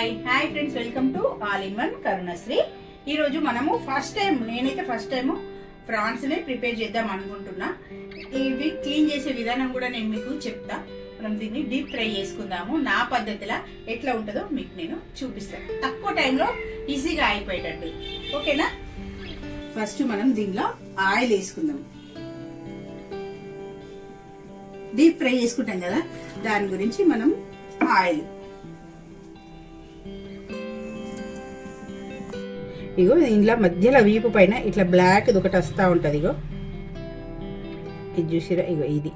Hi friends, welcome to all in one Karunasri. ఈ రోజు మనము నేనైతే ఫస్ట్ టైం ఫ్రాన్స్ ని ప్రిపేర్ చేద్దాం అనుకుంటున్నా. ఇవి క్లీన్ చేసే విధానం కూడా నేను మీకు చెప్తా. మనం దీన్ని డీప్ ఫ్రై చేసుకుందాము. నా పద్ధతిలో ఎట్లా ఉంటుందో మీకు నేను చూపిస్తాను, తక్కువ టైంలో ఈజీగా అయిపోయేటట్టు. ఓకేనా? ఫస్ట్ మనం దీనిలో ఆయిల్ వేసుకుందాం. డీప్ ఫ్రై చేసుకుంటాం కదా, దాని గురించి మనం ఆయిల్ ఇగో ఇంట్లో మధ్యలో వీపు పైన ఇట్లా బ్లాక్ ఒకటి వస్తూ ఉంటుంది. ఇగో ఇది చూసిరా, ఇగో ఇది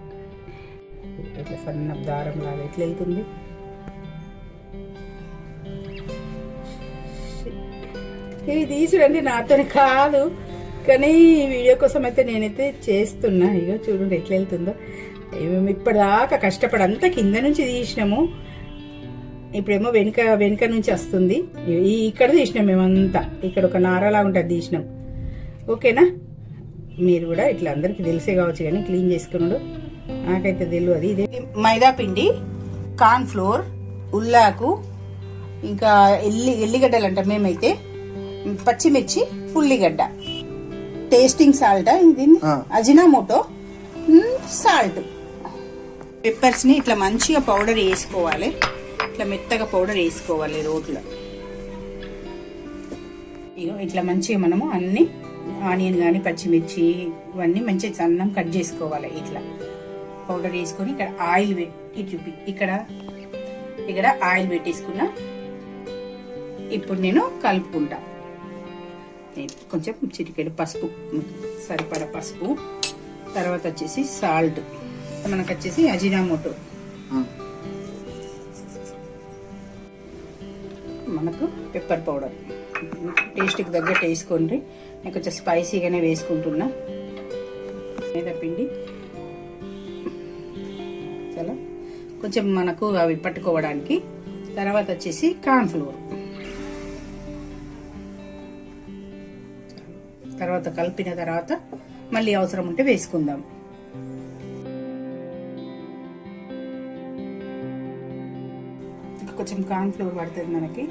ఇట్లా సన్న దారం లాగా ఎట్లా వెళ్తుంది. ఇది తీసుడండి, నాతో కాదు కానీ వీడియో కోసం అయితే నేనైతే చేస్తున్నా. ఇగో చూడండి ఎట్లా వెళ్తుందో. మేము ఇప్పటిదాకా కష్టపడి అంతా కింద నుంచి తీసినాము, ఇప్పుడేమో వెనుక నుంచి వస్తుంది. ఇక్కడ తీసినాం మేమంతా, ఇక్కడ ఒక నారలా ఉంటుంది తీసినాం. ఓకేనా? మీరు కూడా ఇట్లా అందరికి తెలిసే కావచ్చు కానీ క్లీన్ చేసుకున్నాడు నాకైతే తెలియదు. ఇదే మైదా పిండి, కార్న్ ఫ్లోర్, ఉల్లాకు, ఇంకా ఎల్లిగడ్డలు అంటాం మేమైతే, పచ్చిమిర్చి, ఉల్లిగడ్డ, టేస్టింగ్ సాల్ట్, ఇది అజినామోటో, సాల్ట్, పెప్పర్స్ ని ఇట్లా మంచిగా పౌడర్ వేసుకోవాలి. ఇట్లా మెత్తగా పౌడర్ వేసుకోవాలి రోట్లో. ఇగో ఇట్లా మంచిగా మనము అన్ని ఆనియన్ కానీ పచ్చిమిర్చి ఇవన్నీ మంచిగా సన్నం కట్ చేసుకోవాలి. ఇట్లా పౌడర్ వేసుకొని ఇక్కడ ఆయిల్ పెట్టి ఇక్కడ ఆయిల్ పెట్టేసుకున్నా. ఇప్పుడు నేను కలుపుకుంటా. కొంచెం చిటికెడు పసుపు, సరిపడా పసుపు, తర్వాత వచ్చేసి సాల్ట్, మనకు వచ్చేసి అజినామోటో, మనకు పెప్పర్ పౌడర్ టేస్ట్కి తగ్గట్టు వేసుకోండి. నేను కొంచెం స్పైసీగానే వేసుకుంటున్నా. మైదా పిండి చాలా కొంచెం మనకు అవి పట్టుకోవడానికి. తర్వాత వచ్చేసి కార్న్ ఫ్లోర్, తర్వాత కలిపిన తర్వాత మళ్ళీ అవసరం ఉంటే వేసుకుందాం. కొంచెం కార్న్ ఫ్లోర్ పడుతుంది మనకి.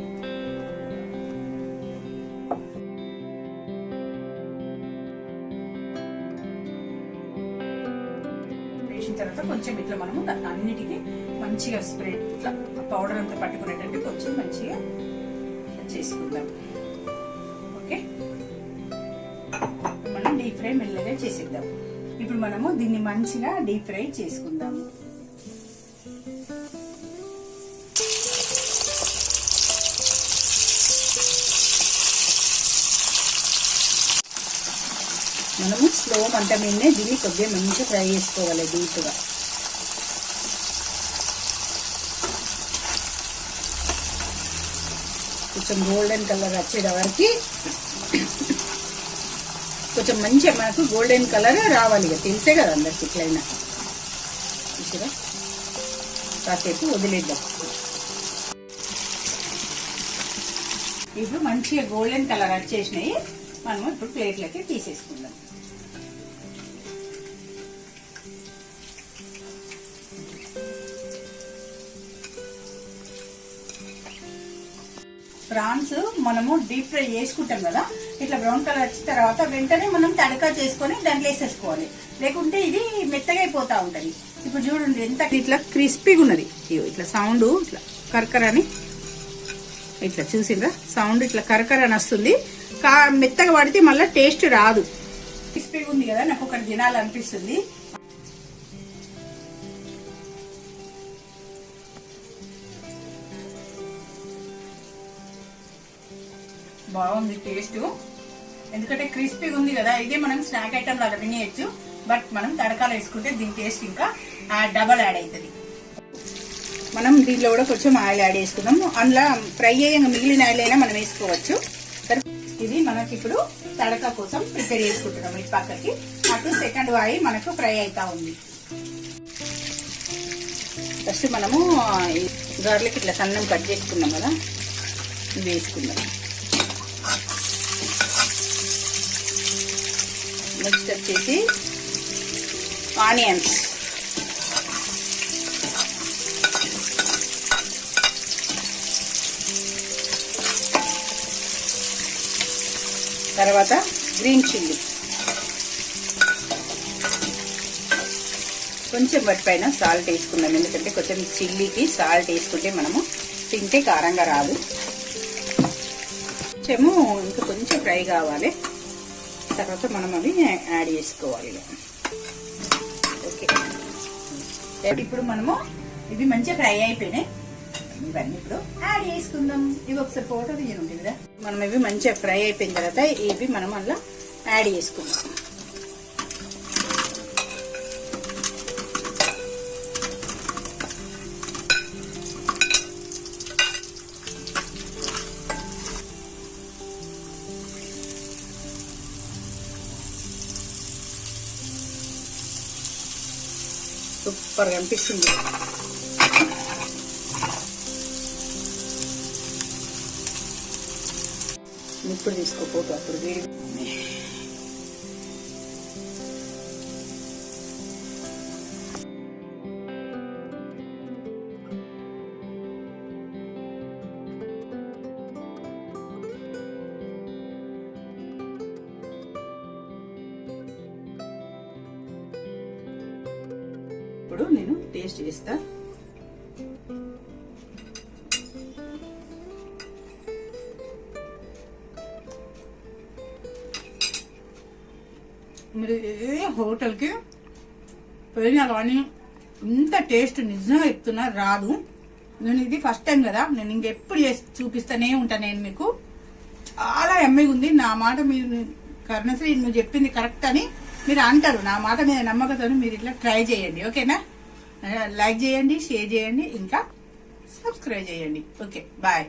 వేసిన తర్వాత కొంచెం ఇట్లా మనము అన్నిటికీ మంచిగా స్ప్రెడ్ ఇట్లా పౌడర్ అంతా పట్టుకునేటట్టు కొంచెం మంచిగా చేసుకుందాం. ఓకే, మనం డీప్ ఫ్రై మెల్లగా చేసేద్దాం. ఇప్పుడు మనము దీన్ని మంచిగా డీప్ ఫ్రై చేసుకుందాము. మనము స్లో మంట మీదనే దీన్ని కొద్దిగా మంచిగా ఫ్రై చేసుకోవాలి డీప్గా. కొంచెం గోల్డెన్ కలర్ వచ్చేట వరకు కొంచెం మంచిగా మనకు గోల్డెన్ కలర్ రావాలి. ఇక తెలిసే కదా అందరికి ఇట్లయినా. చూసారా, కాసేపు వదిలేద్దాం. ఇప్పుడు మంచిగా గోల్డెన్ కలర్ వచ్చేసినాయి. మనము ఇప్పుడు ప్లేట్లకి తీసేసుకుందాం. ప్రాన్స్ మనము డీప్ ఫ్రై చేసుకుంటాం కదా, ఇట్లా బ్రౌన్ కలర్ వచ్చిన తర్వాత వెంటనే మనం తడకా చేసుకొని దాంట్లో వేసేసుకోవాలి, లేకుంటే ఇది మెత్తగా అయిపోతా ఉంటది. ఇప్పుడు చూడండి ఎంత ఇట్లా క్రిస్పీగా ఉన్నది. ఇట్లా సౌండ్ ఇట్లా కరకరని ఇట్లా చూసిండ్రా, సౌండ్ ఇట్లా కరకరని వస్తుంది. మెత్తగా పడితే మళ్ళీ టేస్ట్ రాదు. క్రిస్పీగా ఉంది కదా, నాకు ఒకటి తినాలనిపిస్తుంది. బాగుంది టేస్ట్, ఎందుకంటే క్రిస్పీగా ఉంది కదా. ఇదే మనం స్నాక్ ఐటమ్ లాగా తినేయచ్చు, బట్ మనం తడకాలు వేసుకుంటే దీని టేస్ట్ ఇంకా డబల్ యాడ్ అవుతుంది. మనం దీంట్లో కూడా కొంచెం ఆయిల్ యాడ్ చేసుకుందాం. అందులో ఫ్రై అయ్యాక మిగిలిన ఆయిల్ అయినా మనం వేసుకోవచ్చు. ఇది మనకి ఇప్పుడు తడక కోసం ప్రిపేర్ చేసుకుంటున్నాం. ఈ పక్కకి అటు సెకండ్ ఆయిల్ మనకు ఫ్రై అవుతా ఉంది. ఫస్ట్ మనము గార్లిక్ ఇట్లా సన్నం కట్ చేసుకున్నాం కదా, ఇవి వేసుకుందాం. నెక్స్ట్ వచ్చేసి ఆనియన్స్, తర్వాత గ్రీన్ చిల్లీ, కొంచెం వాటిపైన సాల్ట్ వేసుకుందాం. ఎందుకంటే కొంచెం చిల్లీకి సాల్ట్ వేసుకుంటే మనము తింటే కారంగా రాదు. కొంచెము ఇంకా కొంచెం ఫ్రై కావాలి. తర్వాత మనం అవి యాడ్ చేసుకోవాలి. ఓకే, ఇప్పుడు మనము ఇవి మంచిగా ఫ్రై అయిపోయినాయి. ఇవన్నీ ఇప్పుడు యాడ్ చేసుకుందాం. ఇవి ఒకసారి ఫోటో తీయండి కదా. మనం ఇవి మంచిగా ఫ్రై అయిపోయిన తర్వాత ఇవి మనం అలా యాడ్ చేసుకుందాం. సూపర్గా అనిపిస్తుంది. ఇప్పుడు తీసుకోపోతు అప్పుడు వేడి. ఇప్పుడు నేను టేస్ట్ చేస్తా. మీరు ఏ హోటల్కి పోయినా కానీ ఇంత టేస్ట్ నిజంగా చెప్తున్నా రాదు. నేను ఇది ఫస్ట్ టైం కదా, నేను ఇంకెప్పుడు చేసి చూపిస్తూనే ఉంటాను. నేను మీకు చాలా ఎమ్మగా ఉంది. నా మాట మీరు కరుణశ్రీ నువ్వు చెప్పింది కరెక్ట్ అని మీరు అంటారు. నా మాట మీద నమ్మకంతో మీరు ఇట్లా ట్రై చేయండి. ఓకేనా? లైక్ చేయండి, షేర్ చేయండి, ఇంకా సబ్స్క్రైబ్ చేయండి. Okay, bye.